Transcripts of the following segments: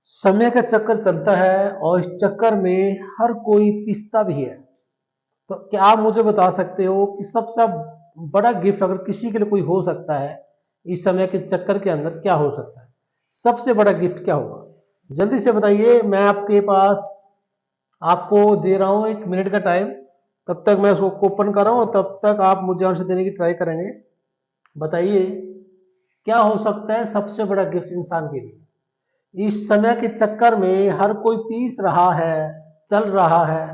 समय का चक्कर चलता है और इस चक्कर में हर कोई पिसता भी है। तो क्या आप मुझे बता सकते हो कि सबसे बड़ा गिफ्ट अगर किसी के लिए कोई हो सकता है इस समय के चक्कर के अंदर, क्या हो सकता है? सबसे बड़ा गिफ्ट क्या होगा? जल्दी से बताइए। मैं आपके पास आपको दे रहा हूं 1 मिनट का टाइम। तब तक मैं उसको ओपन कर रहा हूं, तब तक आप मुझे आंसर देने की ट्राई करेंगे। बताइए क्या हो सकता है सबसे बड़ा गिफ्ट इंसान के लिए? इस समय के चक्कर में हर कोई पीस रहा है, चल रहा है।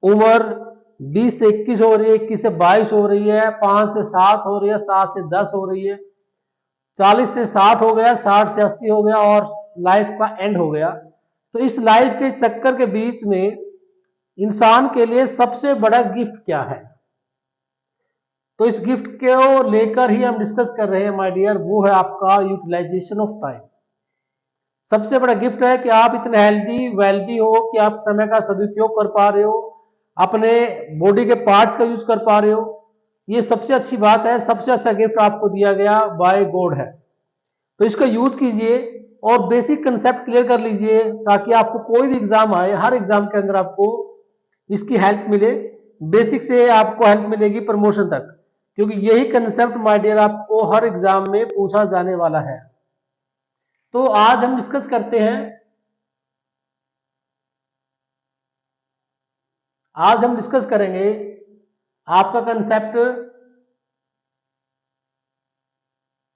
उम्र 20 से 21 हो रही है, 21 से 22 हो रही है, 5 से 7 हो रही है, 7 से 10 हो रही है, 40 से 60 हो गया, 60 से 80 हो गया और लाइफ का एंड हो गया। तो इस लाइफ के चक्कर के बीच में इंसान के लिए सबसे बड़ा गिफ्ट क्या है? तो इस गिफ्ट को लेकर ही हम डिस्कस कर रहे हैं माय डियर। वो है आपका यूटिलाइजेशन ऑफ टाइम। सबसे बड़ा गिफ्ट है कि आप इतने हेल्दी वेल्दी हो कि आप समय का सदुपयोग कर पा रहे हो, अपने बॉडी के पार्ट्स का यूज कर पा रहे हो। ये सबसे अच्छी बात है, सबसे अच्छा गिफ्ट आपको दिया गया बाय गॉड है। तो इसका यूज कीजिए और बेसिक कंसेप्ट क्लियर कर लीजिए ताकि आपको कोई भी एग्जाम आए, हर एग्जाम के अंदर आपको इसकी हेल्प मिले। बेसिक से आपको हेल्प मिलेगी प्रमोशन तक, क्योंकि यही कंसेप्ट माय डियर आपको हर एग्जाम में पूछा जाने वाला है। तो आज हम डिस्कस करते हैं, आज हम डिस्कस करेंगे आपका कंसेप्ट।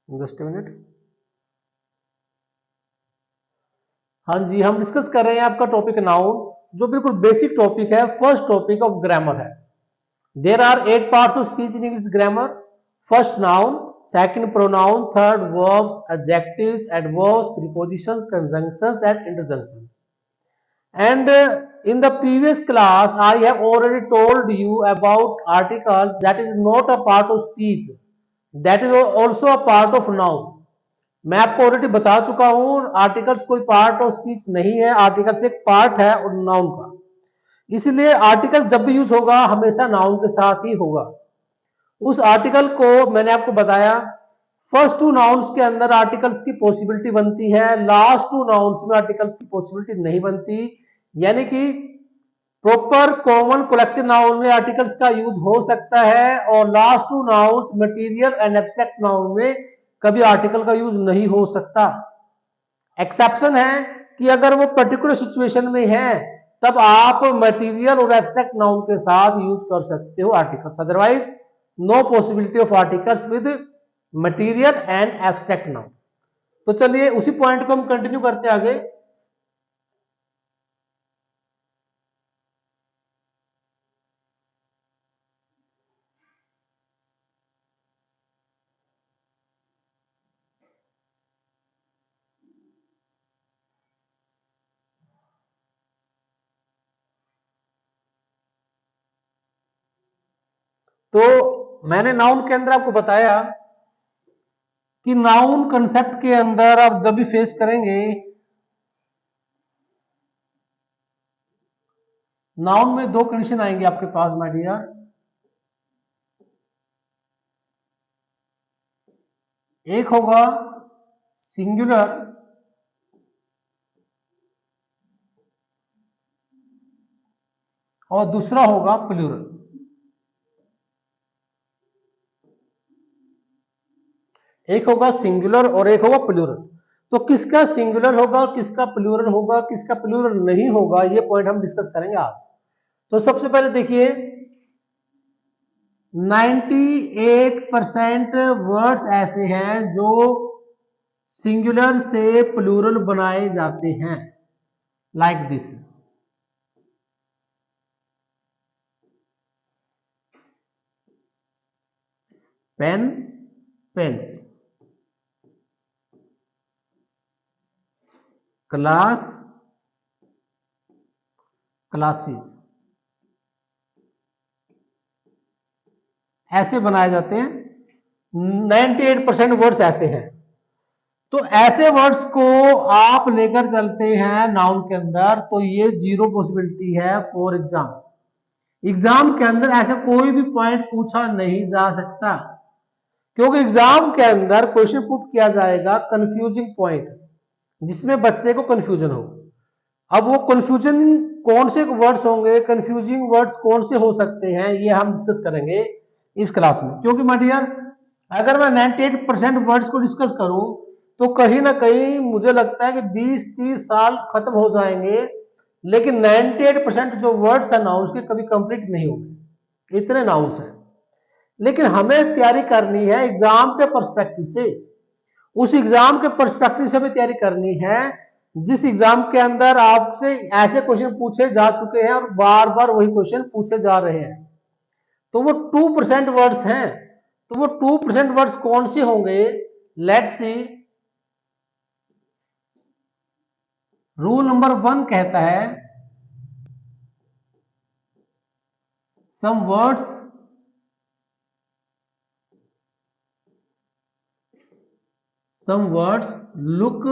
Just minute. हाँ जी, हम डिस्कस कर रहे हैं आपका टॉपिक नाउन, जो बिल्कुल बेसिक टॉपिक है, फर्स्ट टॉपिक ऑफ ग्रामर है। There are 8 parts of speech in English grammar. First noun, second pronoun, third verbs, adjectives, adverbs, prepositions, conjunctions and interjections. And in the previous class, I have already told you about articles that is not a part of speech. That is also a part of noun. मैं आपको already बता चुका हूं articles कोई part of speech नहीं है, articles एक part है और नाउन का। इसलिए आर्टिकल जब भी यूज होगा हमेशा नाउन के साथ ही होगा। उस आर्टिकल को मैंने आपको बताया, फर्स्ट 2 नाउन्स के अंदर आर्टिकल्स की पॉसिबिलिटी बनती है, लास्ट 2 नाउन्स में आर्टिकल्स की पॉसिबिलिटी नहीं बनती। यानी कि प्रॉपर कॉमन कलेक्टिव नाउन में आर्टिकल्स का यूज हो सकता है और last 2 nouns material and abstract noun में कभी आर्टिकल का यूज नहीं हो सकता। एक्सेप्शन है कि अगर वो पर्टिकुलर सिचुएशन में है तब आप मटेरियल और एब्स्ट्रैक्ट नाउन के साथ यूज कर सकते हो articles, otherwise no possibility of articles with material and abstract noun. तो चलिए उसी पॉइंट को हम कंटिन्यू करते आगे। तो मैंने नाउन के अंदर आपको बताया कि नाउन कंसेप्ट के अंदर आप जब भी फेस करेंगे, नाउन में 2 कंडीशन आएंगे आपके पास माय डियर। एक होगा सिंगुलर और दूसरा होगा प्लूरल। एक होगा सिंगुलर और एक होगा प्लूरल। तो किसका सिंगुलर होगा, किसका प्लूरल होगा, किसका प्लूरल नहीं होगा, ये पॉइंट हम डिस्कस करेंगे आज। तो सबसे पहले देखिए, 98% वर्ड्स ऐसे हैं जो सिंगुलर से प्लूरल बनाए जाते हैं, like this. Pen, pens, class, classes, ऐसे बनाए जाते हैं। 98% वर्ड्स ऐसे हैं। तो ऐसे वर्ड्स को आप लेकर चलते हैं नाउन के अंदर तो ये 0 पॉसिबिलिटी है फॉर एग्जाम। एग्जाम के अंदर ऐसा कोई भी पॉइंट पूछा नहीं जा सकता, क्योंकि एग्जाम के अंदर क्वेश्चन पुट किया जाएगा कंफ्यूजिंग पॉइंट। जिसमें बच्चे को कंफ्यूजन हो। अब वो कंफ्यूजन कौन से वर्ड्स होंगे, कंफ्यूजिंग वर्ड्स कौन से हो सकते हैं, ये हम डिस्कस करेंगे इस क्लास में। क्योंकि माय डियर, अगर मैं 98% वर्ड्स को डिस्कस करूं तो कहीं ना कहीं मुझे लगता है कि 20-30 साल खत्म हो जाएंगे, लेकिन 98% जो वर्ड्स है नाउंस के कभी कंप्लीट नहीं होंगे, इतने नाउंस हैं। लेकिन हमें तैयारी करनी है एग्जाम के पर्सपेक्टिव से। उस एग्जाम के पर्सपेक्टिव से हमें तैयारी करनी है जिस एग्जाम के अंदर आपसे ऐसे क्वेश्चन पूछे जा चुके हैं और बार बार वही क्वेश्चन पूछे जा रहे हैं। तो वो 2% वर्ड्स हैं। तो वो 2% वर्ड्स कौन से होंगे? Let's see. रूल नंबर 1 कहता है some words look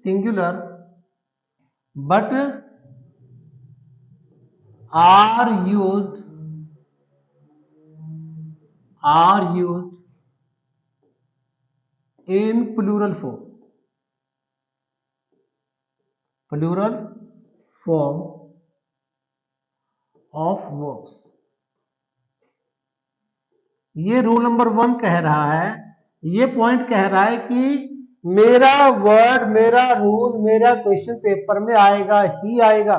singular but are used in plural form of verbs। ये रूल नंबर 1 कह रहा है, ये पॉइंट कह रहा है कि मेरा वर्ड, मेरा रूल, मेरा क्वेश्चन पेपर में आएगा ही आएगा।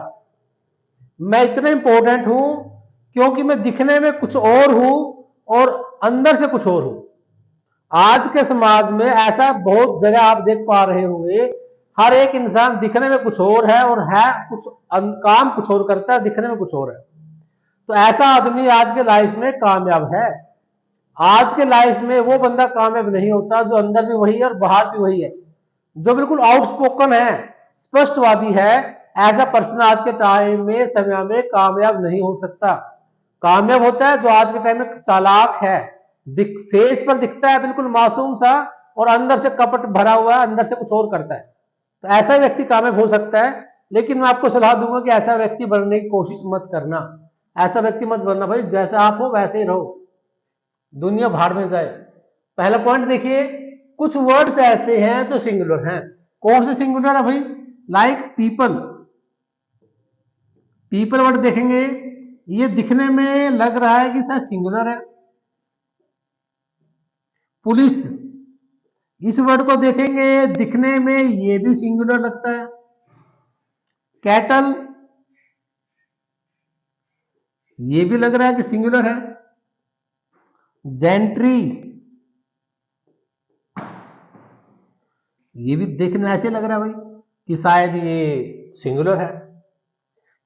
मैं इतना इंपॉर्टेंट हूं क्योंकि मैं दिखने में कुछ और हूं और अंदर से कुछ और हूं। आज के समाज में ऐसा बहुत जगह आप देख पा रहे होंगे, हर एक इंसान दिखने में कुछ और है और है कुछ, काम कुछ और करता है, दिखने में कुछ और है। तो ऐसा आदमी आज के लाइफ में कामयाब है। आज के लाइफ में वो बंदा कामयाब नहीं होता जो अंदर भी वही है और बाहर भी वही है, जो बिल्कुल आउटस्पोकन है, स्पष्टवादी है। ऐसा पर्सन आज के टाइम में, समय में कामयाब नहीं हो सकता। कामयाब होता है जो आज के टाइम में चालाक है, फेस पर दिखता है बिल्कुल मासूम सा और अंदर से कपट भरा हुआ है, अंदर से कुछ और करता है। तो ऐसा व्यक्ति कामयाब हो सकता है। लेकिन मैं आपको सलाह दूंगा कि ऐसा व्यक्ति बनने की कोशिश मत करना। ऐसा व्यक्ति मत बनना भाई, जैसा आप हो वैसे ही रहो, दुनिया भाड़ में जाए। पहला पॉइंट देखिए, कुछ वर्ड्स ऐसे हैं जो सिंगुलर हैं। कौन से सिंगुलर है भाई? लाइक पीपल वर्ड देखेंगे, ये दिखने में लग रहा है कि शायद सिंगुलर है। पुलिस, इस वर्ड को देखेंगे, दिखने में ये भी सिंगुलर लगता है। कैटल, ये भी लग रहा है कि सिंगुलर है। जेंट्री, ये भी देखने ऐसे लग रहा है भाई कि शायद ये सिंगुलर है।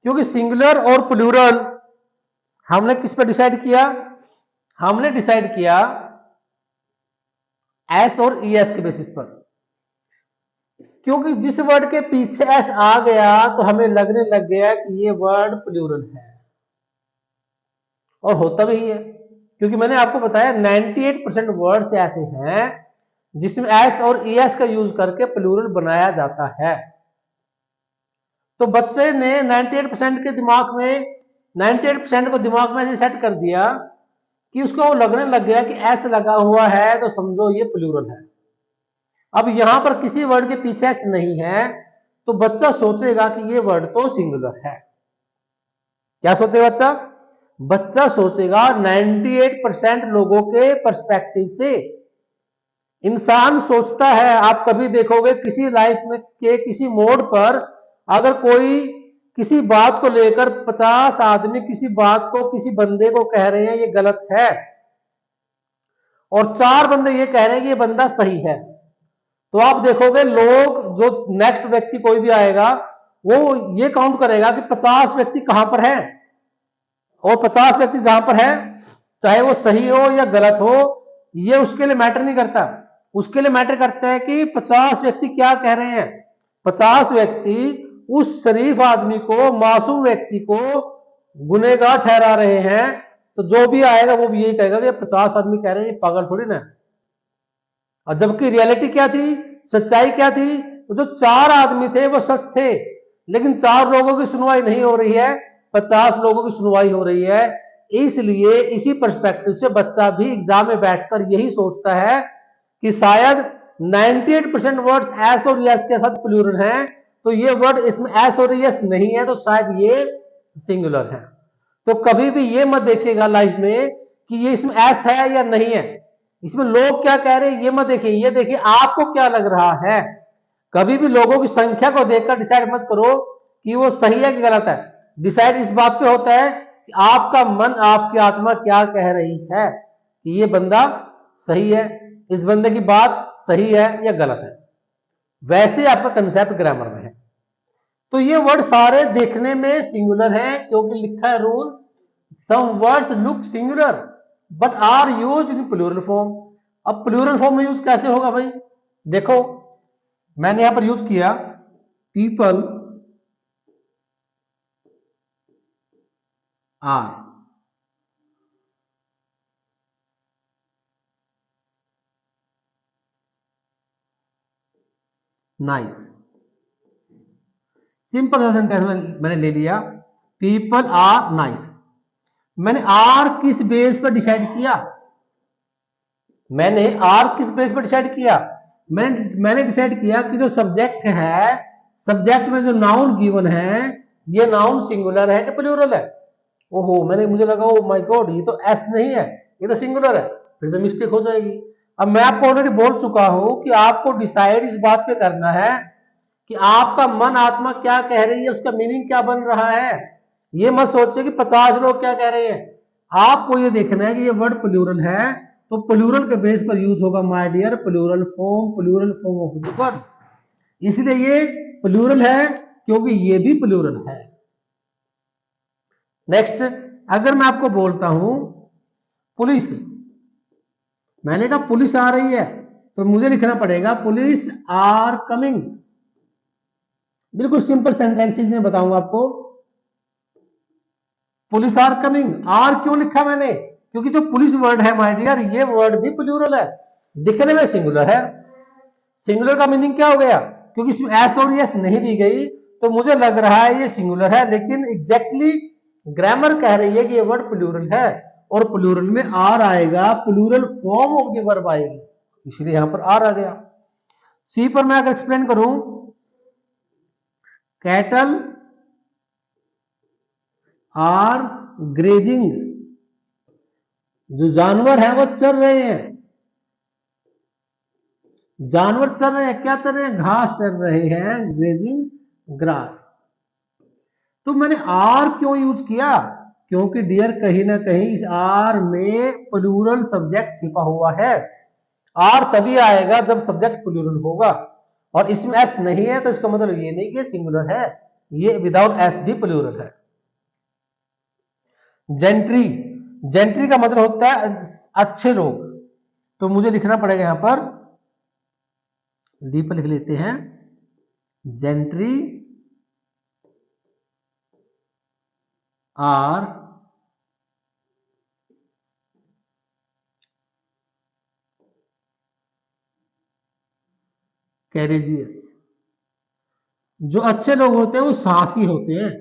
क्योंकि सिंगुलर और प्लूरल हमने किस पर डिसाइड किया? हमने डिसाइड किया एस और ईएस के बेसिस पर। क्योंकि जिस वर्ड के पीछे एस आ गया तो हमें लगने लग गया कि ये वर्ड प्लूरल है, और होता भी है। क्योंकि मैंने आपको बताया 98% वर्ड्स ऐसे हैं जिसमें एस और ईएस का यूज करके प्लूरल बनाया जाता है। तो बच्चे ने 98% के दिमाग में, 98% को दिमाग में ऐसे सेट कर दिया कि उसको लगने लग गया कि एस लगा हुआ है तो समझो ये प्लूरल है। अब यहां पर किसी वर्ड के पीछे एस नहीं है तो बच्चा सोचेगा कि ये वर्ड तो सिंगुलर है। क्या सोचेगा बच्चा? बच्चा सोचेगा 98% लोगों के पर्सपेक्टिव से। इंसान सोचता है, आप कभी देखोगे किसी लाइफ में के किसी मोड़ पर अगर कोई किसी बात को लेकर 50 आदमी किसी बात को, किसी बंदे को कह रहे हैं ये गलत है, और 4 बंदे ये कह रहे हैं कि ये बंदा सही है, तो आप देखोगे लोग, जो नेक्स्ट व्यक्ति कोई भी आएगा वो ये काउंट करेगा कि 50 व्यक्ति कहां पर है, और 50 व्यक्ति जहां पर है, चाहे वो सही हो या गलत हो, ये उसके लिए मैटर नहीं करता। उसके लिए मैटर करता है कि 50 व्यक्ति क्या कह रहे हैं। 50 व्यक्ति उस शरीफ आदमी को, मासूम व्यक्ति को गुनहगार ठहरा रहे हैं, तो जो भी आएगा वो भी यही कहेगा कि 50 आदमी कह रहे हैं, ये पागल थोड़ी ना। और जबकि रियलिटी क्या थी, सच्चाई क्या थी? तो जो 4 आदमी थे वो सच थे, लेकिन 4 लोगों की सुनवाई नहीं हो रही है, 50 लोगों की सुनवाई हो रही है। इसलिए इसी पर्सपेक्टिव से बच्चा भी एग्जाम में बैठकर यही सोचता है कि शायद 98% वर्ड्स एस और यस के साथ प्लूरल हैं, तो ये वर्ड इसमें एस और यस नहीं है, तो शायद ये सिंगुलर है। तो कभी भी ये मत देखिएगा लाइफ में कि ये इसमें एस है या नहीं है, इसमें लोग क्या कह रहे हैं ये मत देखिए, ये देखिए आपको क्या लग रहा है। कभी भी लोगों की संख्या को देखकर डिसाइड मत करो कि वो सही है कि गलत है। डिसाइड इस बात पे होता है कि आपका मन, आपकी आत्मा क्या कह रही है कि ये बंदा सही है, इस बंदे की बात सही है या गलत है। वैसे आपका कंसेप्ट ग्रामर में है। तो ये वर्ड सारे देखने में सिंगुलर हैं क्योंकि लिखा है rule, some words look singular but are used in plural form. अब प्लूरल फॉर्म में यूज कैसे होगा भाई, देखो मैंने यहां पर यूज किया पीपल आर, नाइस। सिंपल सा सेंटेंस मैंने ले लिया, पीपल आर नाइस। मैंने आर किस बेस पर डिसाइड किया, मैंने आर किस बेस पर डिसाइड किया, मैंने डिसाइड किया कि जो सब्जेक्ट है, सब्जेक्ट में जो नाउन गिवन है, ये नाउन सिंगुलर है कि प्लूरल है। ओहो, मुझे लगा ओ माय गॉड ये तो एस नहीं है, ये तो सिंगुलर है, फिर तो मिस्टेक हो जाएगी। अब मैं आपको ऑलरेडी बोल चुका हूं कि आपको डिसाइड इस बात पे करना है कि आपका मन आत्मा क्या कह रही है, उसका मीनिंग क्या बन रहा है। ये मत सोचिए कि 50 लोग क्या कह रहे हैं, आपको ये देखना है कि ये वर्ड प्लूरल है, तो प्लूरल के बेस पर यूज होगा my dear plural form of the word. इसलिए ये प्लूरल है क्योंकि ये भी प्लूरल है। नेक्स्ट, अगर मैं आपको बोलता हूं पुलिस, मैंने कहा पुलिस आ रही है, तो मुझे लिखना पड़ेगा पुलिस आर कमिंग। बिल्कुल सिंपल सेंटेंसेस में बताऊंगा आपको, पुलिस आर कमिंग। आर क्यों लिखा मैंने, क्योंकि जो पुलिस वर्ड है माय डियर, ये वर्ड भी प्लूरल है, दिखने में सिंगुलर है। सिंगुलर का मीनिंग क्या हो गया, क्योंकि इसमें एस और यस नहीं दी गई, तो मुझे लग रहा है ये सिंगुलर है, लेकिन एग्जैक्टली ग्रामर कह रही है कि ये वर्ड प्लूरल है, और प्लूरल में आर आएगा, plural form of the verb आएगी, इसलिए यहां पर आर आ गया। सी पर मैं अगर एक्सप्लेन करूं, कैटल आर ग्रेजिंग, जो जानवर है वो चल रहे हैं, जानवर चल रहे हैं, क्या चल रहे हैं, घास चल रहे हैं, ग्रेजिंग ग्रास। तो मैंने आर क्यों यूज किया, क्योंकि डियर कहीं ना कहीं इस आर में प्लूरल सब्जेक्ट छिपा हुआ है। आर तभी आएगा जब सब्जेक्ट प्लूरल होगा, और इसमें एस नहीं है, तो इसका मतलब ये नहीं कि सिंगुलर है, ये विदाउट एस भी प्लूरल है। जेंट्री, जेंट्री का मतलब होता है अच्छे लोग, तो मुझे लिखना पड़ेगा यहां पर, डी पर लिख लेते हैं, जेंट्री आर कैरेजियस। जो अच्छे लोग होते हैं वो साहसी होते हैं,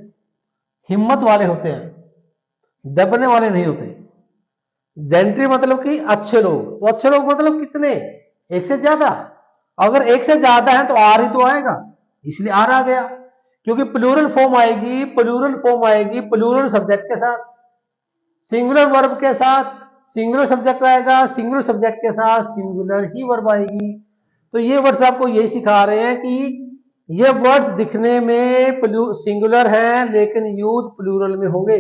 हिम्मत वाले होते हैं, दबने वाले नहीं होते। जेंट्री मतलब कि अच्छे लोग, तो अच्छे लोग मतलब कितने, एक से ज्यादा। अगर एक से ज्यादा है तो आर ही तो आएगा, इसलिए आर आ गया, क्योंकि प्लूरल फॉर्म आएगी, प्लूरल फॉर्म आएगी प्लूरल सब्जेक्ट के साथ, सिंगुलर वर्ब के साथ सिंगुलर सब्जेक्ट आएगा, सिंगुलर सब्जेक्ट के साथ सिंगुलर ही वर्ब आएगी। तो ये वर्ड्स आपको यही सिखा रहे हैं कि ये वर्ड्स दिखने में सिंगुलर हैं लेकिन यूज प्लूरल में होंगे,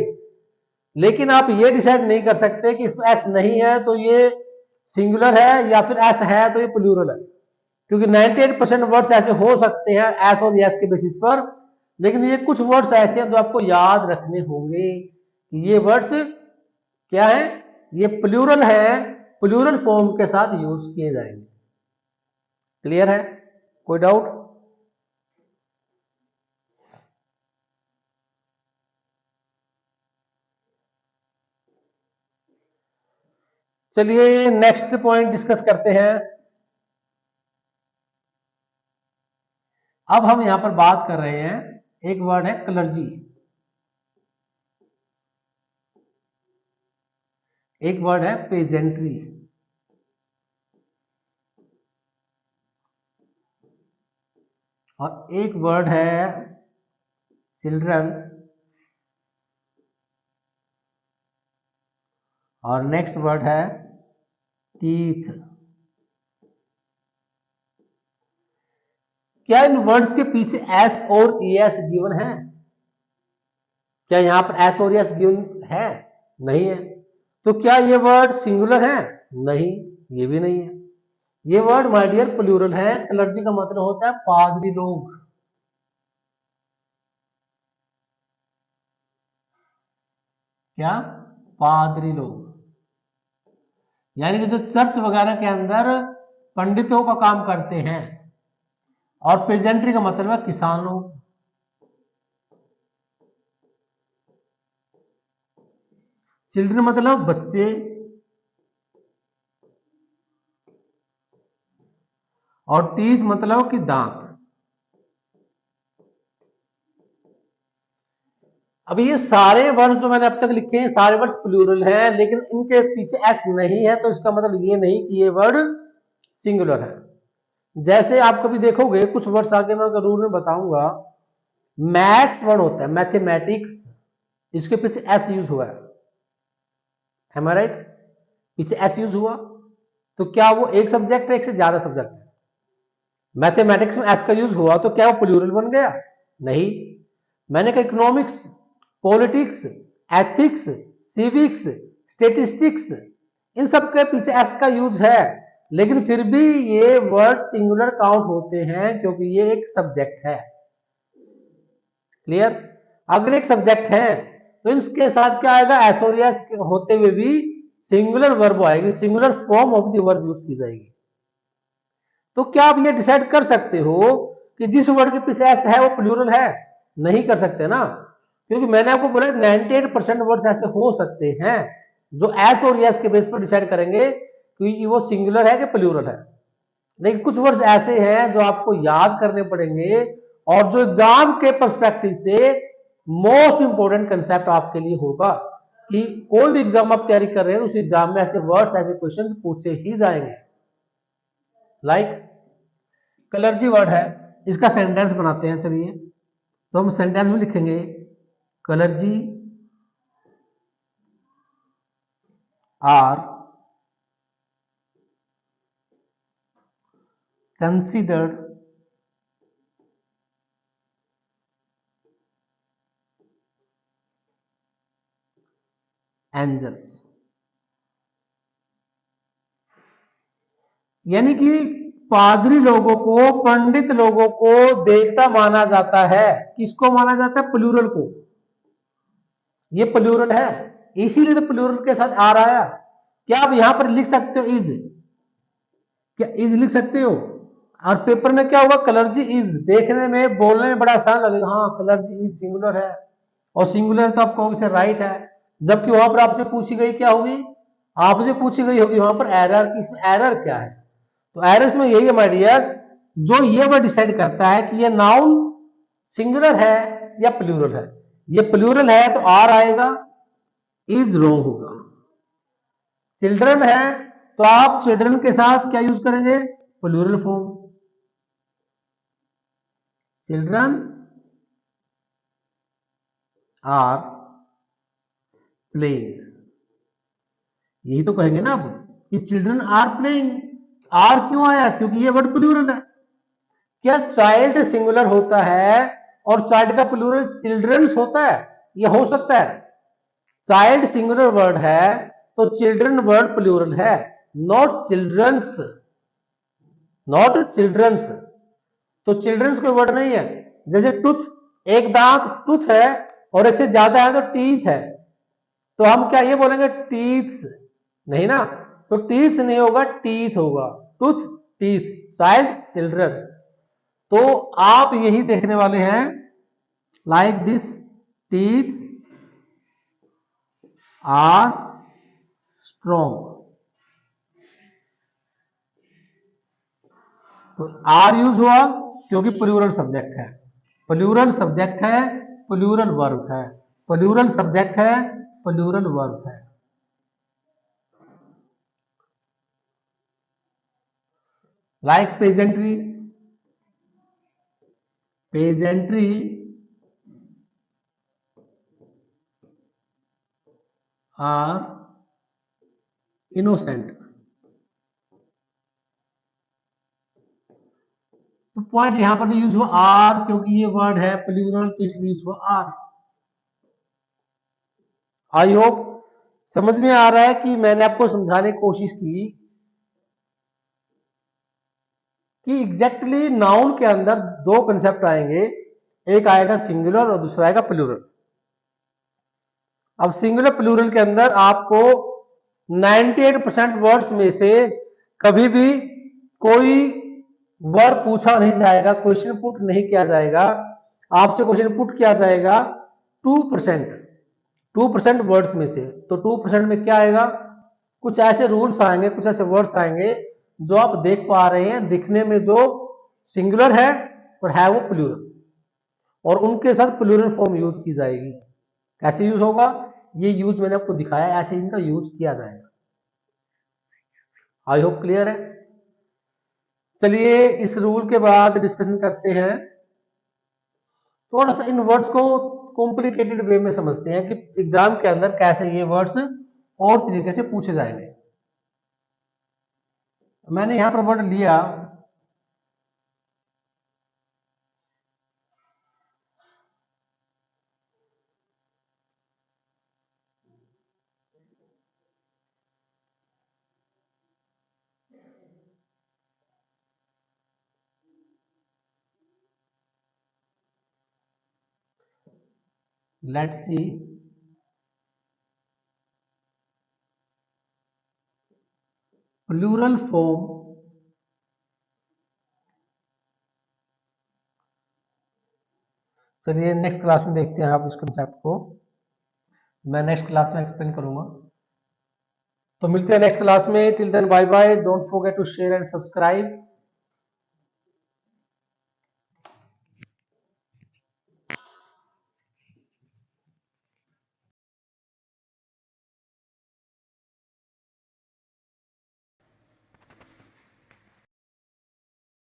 लेकिन आप ये डिसाइड नहीं कर सकते कि इसमें एस नहीं है तो ये सिंगुलर है, या फिर एस है तो ये प्लूरल है, क्योंकि 98% वर्ड्स ऐसे हो सकते हैं एस और यस के बेसिस पर, लेकिन ये कुछ वर्ड्स ऐसे हैं जो आपको याद रखने होंगे कि ये वर्ड्स क्या है, ये प्लूरल है, प्लूरल फॉर्म के साथ यूज किए जाएंगे। क्लियर है, कोई डाउट? चलिए नेक्स्ट पॉइंट डिस्कस करते हैं। अब हम यहां पर बात कर रहे हैं, एक वर्ड है क्लर्जी। एक वर्ड है पेजेंट्री, और एक वर्ड है चिल्ड्रन, और नेक्स्ट वर्ड है टीथ। क्या इन वर्ड्स के पीछे एस और एस गिवन है? क्या यहां पर एस और एस गिवन है? नहीं है। तो क्या ये वर्ड सिंगुलर है? नहीं, ये भी नहीं है। ये वर्ड माय डियर प्लूरल है। क्लर्जी का मतलब होता है पादरी लोग। क्या? पादरी लोग, यानी कि जो चर्च वगैरह के अंदर पंडितों का काम करते हैं। और पेजेंट्री का मतलब है किसान लोग। चिल्ड्रन मतलब बच्चे, और टीथ मतलब कि दांत। अब ये सारे वर्ड्स जो मैंने अब तक लिखे हैं सारे वर्ड्स प्लूरल हैं, लेकिन इनके पीछे एस नहीं है, तो इसका मतलब ये नहीं कि ये वर्ड सिंगुलर है। जैसे आप कभी देखोगे कुछ वर्ड्स आगे मैं रूल में बताऊंगा, मैथ्स वर्ड होता है मैथमेटिक्स, इसके पीछे एस यूज हुआ है, am I right? पीछे एस यूज हुआ, तो क्या वो एक सब्जेक्ट है, एक से ज्यादा सब्जेक्ट है? मैथमेटिक्स में एस का यूज हुआ तो क्या वो प्लूरल बन गया? नहीं। मैंने कहा economics, politics, ethics, civics, statistics, इन सब के पीछे एस का यूज है, लेकिन फिर भी ये वर्ड सिंगुलर काउंट होते हैं क्योंकि ये एक सब्जेक्ट है। क्लियर? अगर एक सब्जेक्ट है तो इसके साथ क्या आएगा? एस और एस होते हुए भी सिंगुलर वर्ब आएगी, singular form of the verb use की जाएगी। तो क्या आप ये डिसाइड कर सकते हो कि जिस वर्ड के पीछे एस है वो प्लूरल है? नहीं कर सकते ना, क्योंकि मैंने आपको बोला 98% वर्ड्स ऐसे हो सकते हैं जो एस और यस के बेस पर डिसाइड करेंगे कि वो सिंगुलर है कि प्लूरल है। लेकिन कुछ वर्ड्स ऐसे हैं जो आपको याद करने पड़ेंगे, और जो एग्जाम के पर्सपेक्टिव से मोस्ट इंपोर्टेंट कंसेप्ट आपके लिए होगा कि कोई भी एग्जाम आप तैयारी कर रहे हैं उस एग्जाम में ऐसे वर्ड्स, ऐसे क्वेश्चंस पूछे ही जाएंगे। लाइक कलर्जी वर्ड है, इसका सेंटेंस बनाते हैं। चलिए, तो हम सेंटेंस में लिखेंगे कलर्जी आर कंसिडर्ड एंजल्स, यानी कि पादरी लोगों को, पंडित लोगों को देवता माना जाता है। किसको माना जाता है? प्लूरल को। ये प्लूरल है, इसीलिए तो प्लूरल के साथ आ रहा है। क्या आप यहां पर लिख सकते हो इज? क्या इज लिख सकते हो? और पेपर में क्या होगा? कलर्जी इज। देखने में, बोलने में बड़ा आसान लगेगा, हाँ कलर्जी इज सिंगुलर है, और सिंगुलर तो आप कहोगे राइट है, जबकि वहां पर आपसे पूछी गई क्या होगी? आपसे पूछी गई होगी वहां पर एरर की। इसमें एरर क्या है? तो एरर्स में यही है माय डियर, जो ये वर्ड डिसाइड करता है कि ये नाउन सिंगुलर है या प्लूरल है। ये प्लूरल है तो आर आएगा, इज रॉन्ग होगा। चिल्ड्रन है तो आप चिल्ड्रन के साथ क्या यूज करेंगे? Plural form. Children are playing, यही तो कहेंगे ना आप कि चिल्ड्रन आर प्लेइंग। आर क्यों आया? क्योंकि ये वर्ड प्लूरल है। क्या चाइल्ड सिंगुलर होता है और चाइल्ड का प्लूरल चिल्ड्रंस होता है? ये हो सकता है? चाइल्ड सिंगुलर वर्ड है तो चिल्ड्रन वर्ड प्लूरल है, नॉट चिल्ड्रंस, नॉट चिल्ड्रंस। तो चिल्ड्रंस कोई वर्ड नहीं है। जैसे टूथ, एक दांत टूथ है और एक से ज्यादा है तो टीथ है, तो हम क्या ये बोलेंगे? टीथ्स? नहीं ना, तो टीथ्स नहीं होगा, टीथ होगा। Tooth, teeth, child, children. तो आप यही देखने वाले हैं, like this, teeth are strong. तो आर यूज हुआ क्योंकि प्लूरल सब्जेक्ट है, प्लूरल सब्जेक्ट है, प्लूरल वर्ब है, प्लूरल सब्जेक्ट है, प्लूरल वर्ब है। Like peasantry, peasantry are innocent. तो पॉइंट यहां पर यूज हुआ आर, क्योंकि ये वर्ड है प्लूरल तो इसलिए यूज हुआ आर। आई होप समझ में आ रहा है कि मैंने आपको समझाने की कोशिश की कि एग्जैक्टली नाउन के अंदर दो कंसेप्ट आएंगे, एक आएगा सिंगुलर और दूसरा आएगा प्लूरल। अब सिंगुलर प्लूरल के अंदर आपको 98% वर्ड्स में से कभी भी कोई वर्ड पूछा नहीं जाएगा, क्वेश्चन पुट नहीं किया जाएगा। आपसे क्वेश्चन पुट किया जाएगा 2%, 2% वर्ड्स में से। तो 2% में क्या आएगा, कुछ ऐसे रूल्स आएंगे, कुछ ऐसे वर्ड्स आएंगे जो आप देख पा रहे हैं, दिखने में जो सिंगुलर है और है वो प्लूरल, और उनके साथ प्लूरल फॉर्म यूज की जाएगी। कैसे यूज होगा, ये यूज मैंने आपको दिखाया, ऐसे इनका यूज किया जाएगा। आई होप क्लियर है। चलिए इस रूल के बाद डिस्कशन करते हैं, थोड़ा सा इन वर्ड्स को कॉम्प्लिकेटेड वे में समझते हैं कि एग्जाम के अंदर कैसे ये वर्ड्स और तरीके से पूछे जाएंगे। मैंने यहां पर वर्ड लिया लेट्स सी, प्लूरल फॉर्म चलिए नेक्स्ट क्लास में देखते हैं आप इस कंसेप्ट को, मैं नेक्स्ट क्लास में एक्सप्लेन करूंगा। तो मिलते हैं नेक्स्ट क्लास में, till then bye bye, don't forget to share and subscribe.